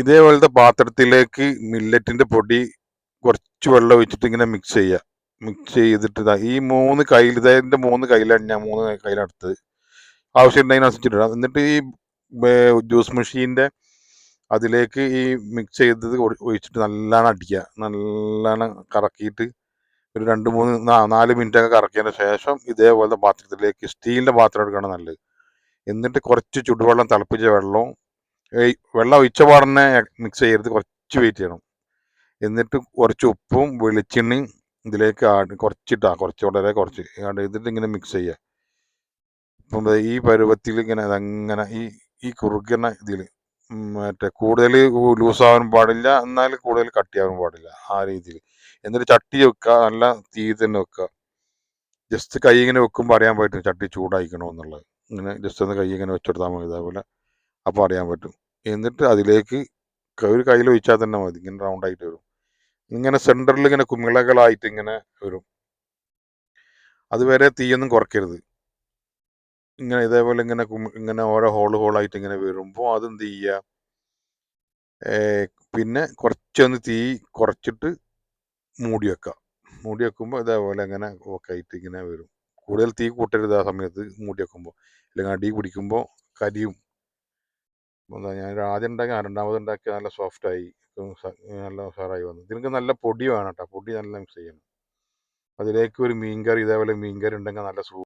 ഇതേപോലത്തെ പാത്രത്തിലേക്ക് മില്ലറ്റിന്റെ പൊടി കുറച്ച് വെള്ളം ഒഴിച്ചിട്ട് ഇങ്ങനെ മിക്സ് ചെയ്യുക. മിക്സ് ചെയ്തിട്ട് ഈ 3 കയ്യിൽ, ഇതിന്റെ 3 കയ്യിലാണ് ഞാൻ 3 കയ്യിലെടുത്ത് ആവശ്യമുണ്ടെങ്കിൽ അനുസരിച്ചിട്ട്. എന്നിട്ട് ഈ ജ്യൂസ് മെഷീന്റെ അതിലേക്ക് ഈ മിക്സ് ചെയ്തത് ഒഴിച്ചിട്ട് നല്ലോണം അടിക്കുക. നല്ലോണം കറക്കിയിട്ട് ഒരു 2-3-4 മിനിറ്റ് ഒക്കെ കറക്കിയതിന് ശേഷം ഇതേപോലത്തെ പാത്രത്തിലേക്ക്, സ്റ്റീലിന്റെ പാത്രം എടുക്കണം നല്ലത്. എന്നിട്ട് കുറച്ച് ചുടുവെള്ളം, തിളപ്പിച്ച വെള്ളവും, വെള്ളം ഒഴിച്ച പാടന്നെ മിക്സ് ചെയ്യരുത്, കുറച്ച് വെയിറ്റ് ചെയ്യണം. എന്നിട്ട് കുറച്ച് ഉപ്പും വെളിച്ചെണ്ണയും ഇതിലേക്ക് കുറച്ച് വളരെ കുറച്ച് ഇതിട്ട് ഇങ്ങനെ മിക്സ് ചെയ്യുക. ഇപ്പം ഈ പരുവത്തിൽ ഇങ്ങനെ അതങ്ങനെ ഈ കുറുകുന്ന ഇതിൽ, മറ്റേ കൂടുതൽ ലൂസാവാൻ പാടില്ല, എന്നാൽ കൂടുതൽ കട്ടിയാവാൻ പാടില്ല, ആ രീതിയിൽ. എന്നിട്ട് ചട്ടി വെക്കുക, നല്ല തീ തന്നെ വെക്കുക. ജസ്റ്റ് കൈ ഇങ്ങനെ വെക്കുമ്പോൾ അറിയാൻ പറ്റും ചട്ടി ചൂടായിക്കണോ എന്നുള്ളത്. ഇങ്ങനെ ജസ്റ്റ് ഒന്ന് കൈ ഇങ്ങനെ വെച്ചെടുത്താൽ മതി, ഇതേപോലെ. അപ്പോൾ അറിയാൻ പറ്റും. എന്നിട്ട് അതിലേക്ക് ഒരു കയ്യിൽ ഒഴിച്ചാൽ തന്നെ മതി, ഇങ്ങനെ റൗണ്ടായിട്ട് വരും. ഇങ്ങനെ സെൻറ്ററിൽ ഇങ്ങനെ കുമിളകളായിട്ട് ഇങ്ങനെ വരും. അതുവരെ തീയൊന്നും കുറയ്ക്കരുത്. ഇങ്ങനെ ഇതേപോലെ ഇങ്ങനെ ഓരോ ഹോളായിട്ട് ഇങ്ങനെ വരുമ്പോൾ അതെന്ത് ചെയ്യുക, പിന്നെ കുറച്ചൊന്ന് തീ കുറച്ചിട്ട് മൂടി വെക്കുക. മൂടി വെക്കുമ്പോൾ ഇതേപോലെ ഇങ്ങനെ ഒക്കെ ആയിട്ട് ഇങ്ങനെ വരും. കൂടുതൽ തീ കൂട്ടരുത് ആ സമയത്ത് മൂടി വെക്കുമ്പോൾ, അല്ലെങ്കിൽ അടി പിടിക്കുമ്പോൾ കരിയും. ഞാൻ ആദ്യം ഉണ്ടാക്കി, രണ്ടാമത് ഉണ്ടാക്കി നല്ല സോഫ്റ്റായി, നല്ല ഉഷാറായി വന്നു. ഇതിനൊക്കെ നല്ല പൊടി വേണം കേട്ടോ, പൊടി നല്ല മിക്സ് ചെയ്യണം. അതിലേക്ക് ഒരു മീൻകറി, ഇതേപോലെ മീൻകറി ഉണ്ടെങ്കിൽ നല്ല